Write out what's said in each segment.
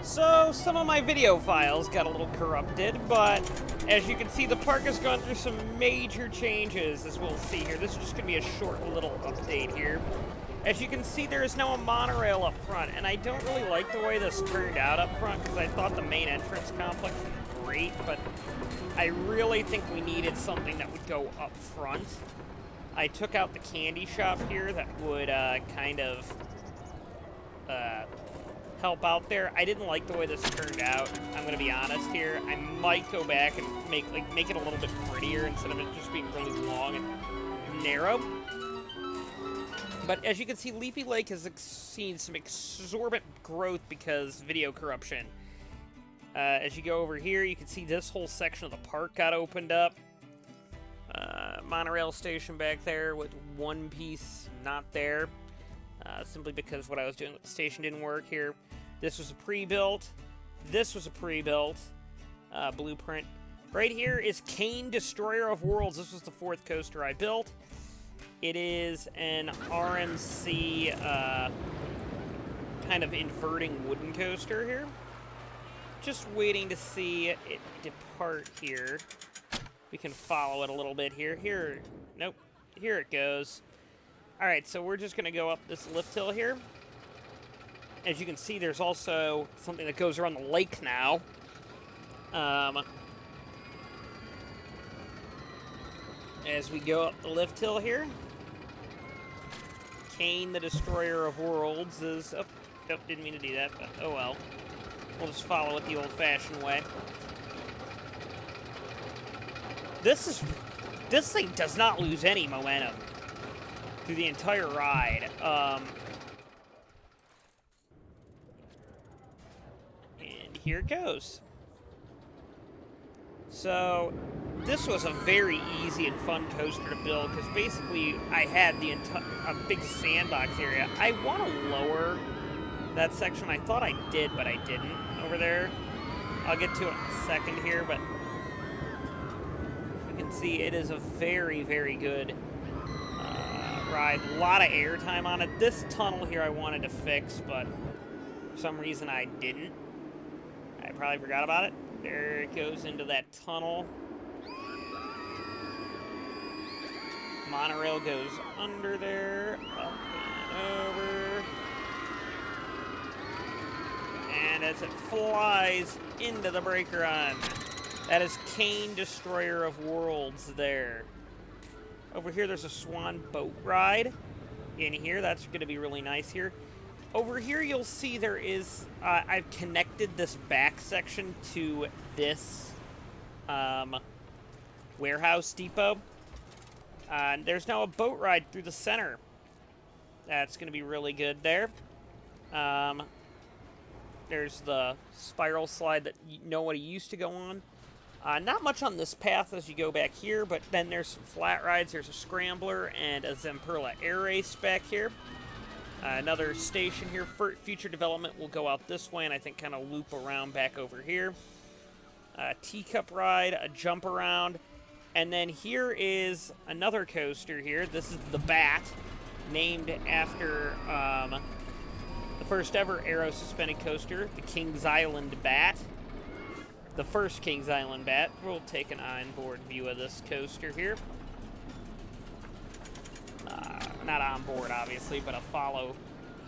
So, some of my video files got a little corrupted, but as you can see, the park has gone through some major changes, as we'll see here. This is just going to be a short little update here. As you can see, there is now a monorail up front, and I don't really like the way this turned out up front, because I thought the main entrance complex was great, but I really think we needed something that would go up front. I took out the candy shop here that would kind of help out there. I didn't like the way this turned out. I'm gonna be honest here. I might go back and make it a little bit prettier instead of it just being really long and narrow. But as you can see, Leafy Lake has seen some exorbitant growth because video corruption. As you go over here, you can see this whole section of the park got opened up. Monorail station back there with one piece not there. Simply because what I was doing with the station didn't work here. This was a pre-built. This was a pre-built blueprint. Right here is Kane, Destroyer of Worlds. This was the fourth coaster I built. It is an RMC kind of inverting wooden coaster here. Just waiting to see it depart here. We can follow it a little bit here. Nope. Here it goes. Alright, so we're just going to go up this lift hill here. As you can see, there's also something that goes around the lake now. As we go up the lift hill here. Kane, the Destroyer of Worlds, is... Oh, nope, didn't mean to do that, but oh well. We'll just follow it the old-fashioned way. This thing does not lose any momentum through the entire ride. And here it goes. So, this was a very easy and fun coaster to build, because basically I had a big sandbox area. I want to lower that section. I thought I did, but I didn't over there. I'll get to it in a second here, but you can see it is a very, very good ride. A lot of airtime on it. This tunnel here I wanted to fix, but for some reason I didn't. I probably forgot about it. There it goes into that tunnel. Monorail goes under there, up and over. And as it flies into the breaker run, that is Kane, Destroyer of Worlds there. Over here, there's a swan boat ride in here. That's going to be really nice here. Over here, you'll see there is... I've connected this back section to this warehouse depot. There's now a boat ride through the center. That's going to be really good there. There's the spiral slide that nobody used to go on. Not much on this path as you go back here, but then there's some flat rides. There's a scrambler and a Zamperla air race back here. Another station here. For future development will go out this way and I think kind of loop around back over here. A teacup ride, a jump around, and then here is another coaster here. This is the Bat, named after the first ever aero-suspended coaster, the Kings Island Bat. The first Kings Island Bat. We'll take an on-board view of this coaster here. Not on board, obviously, but a follow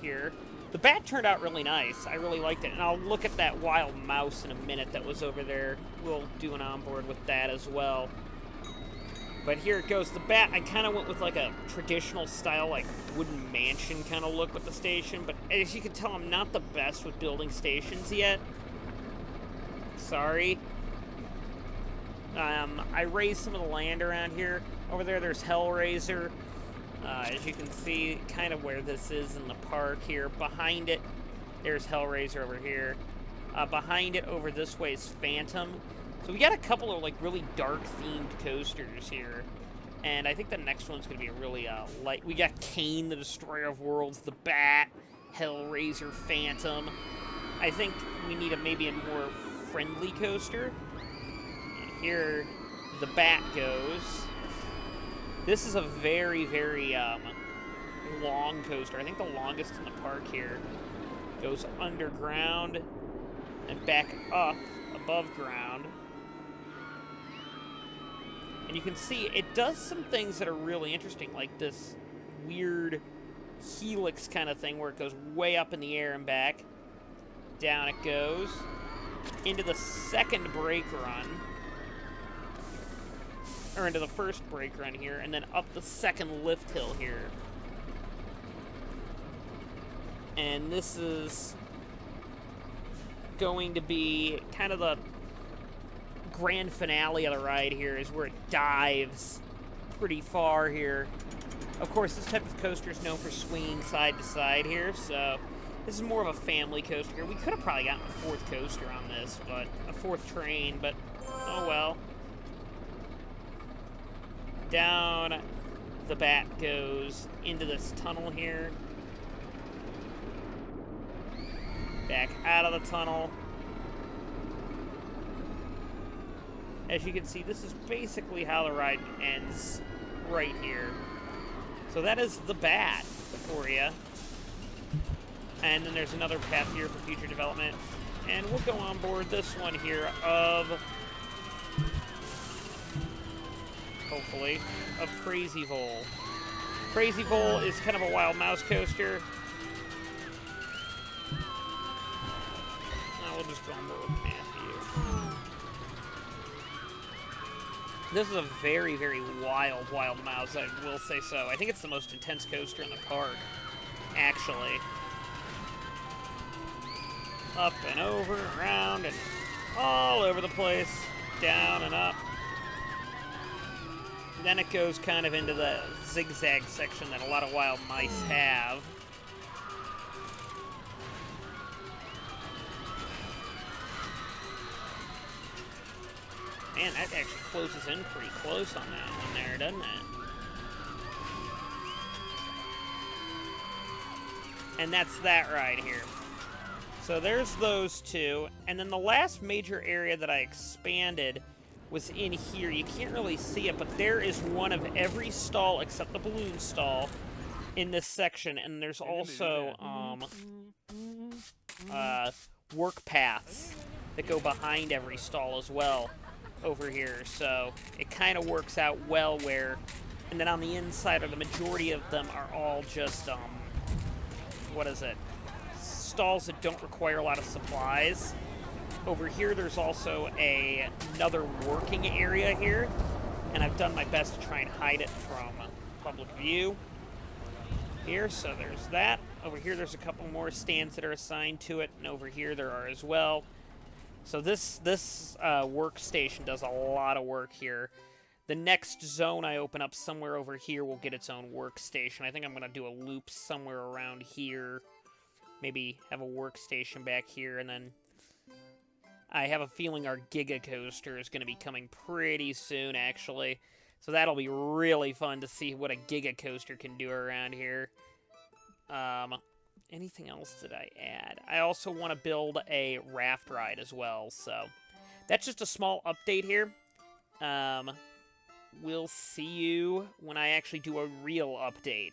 here. The Bat turned out really nice. I really liked it. And I'll look at that wild mouse in a minute that was over there. We'll do an on-board with that as well. But here it goes. The Bat, I kind of went with like a traditional style, like wooden mansion kind of look with the station. But as you can tell, I'm not the best with building stations yet. Sorry. I raised some of the land around here. Over there, there's Hellraiser. As you can see, kind of where this is in the park here. Behind it, there's Hellraiser over here. Behind it, over this way, is Phantom. So we got a couple of, like, really dark-themed coasters here. And I think the next one's going to be a really light... We got Kane, the Destroyer of Worlds, the Bat, Hellraiser, Phantom. I think we need maybe a more friendly coaster. And here the Bat goes. This is a very, very long coaster. I think the longest in the park here. Goes underground. and back up above ground. And you can see it does some things that are really interesting, like this weird helix kind of thing where it goes way up in the air and back. Down it goes. Into the second brake run. Or into the first brake run here, and then up the second lift hill here. And this is going to be kind of the grand finale of the ride here, is where it dives pretty far here. Of course, this type of coaster is known for swinging side to side here, so this is more of a family coaster here. We could have probably gotten a fourth coaster on this, but a fourth train, but oh well. Down the bat goes into this tunnel here. Back out of the tunnel. As you can see, this is basically how the ride ends right here. So that is the bat for you. And then there's another path here for future development. And we'll go on board this one here of, hopefully, of Crazy Vole. Crazy Vole is kind of a wild mouse coaster. We'll just go on board with Matthew. This is a very, very wild mouse, I will say so. I think it's the most intense coaster in the park, actually. Up and over, around, and all over the place. Down and up. And then it goes kind of into the zigzag section that a lot of wild mice have. Man, that actually closes in pretty close on that one there, doesn't it? And that's that ride here. So there's those two. And then the last major area that I expanded was in here. You can't really see it, but there is one of every stall except the balloon stall in this section. And there's also work paths that go behind every stall as well over here. So it kind of works out well where, and then on the inside, or the majority of them are all just, what is it? Stalls that don't require a lot of supplies. Over here, there's also another working area here, and I've done my best to try and hide it from public view here. So there's that. Over here, there's a couple more stands that are assigned to it, and over here there are as well. So this workstation does a lot of work here. The next zone I open up somewhere over here will get its own workstation. I think I'm going to do a loop somewhere around here. Maybe have a workstation back here, and then I have a feeling our Giga Coaster is going to be coming pretty soon, actually. So that'll be really fun to see what a Giga Coaster can do around here. Anything else did I add? I also want to build a raft ride as well, so that's just a small update here. We'll see you when I actually do a real update.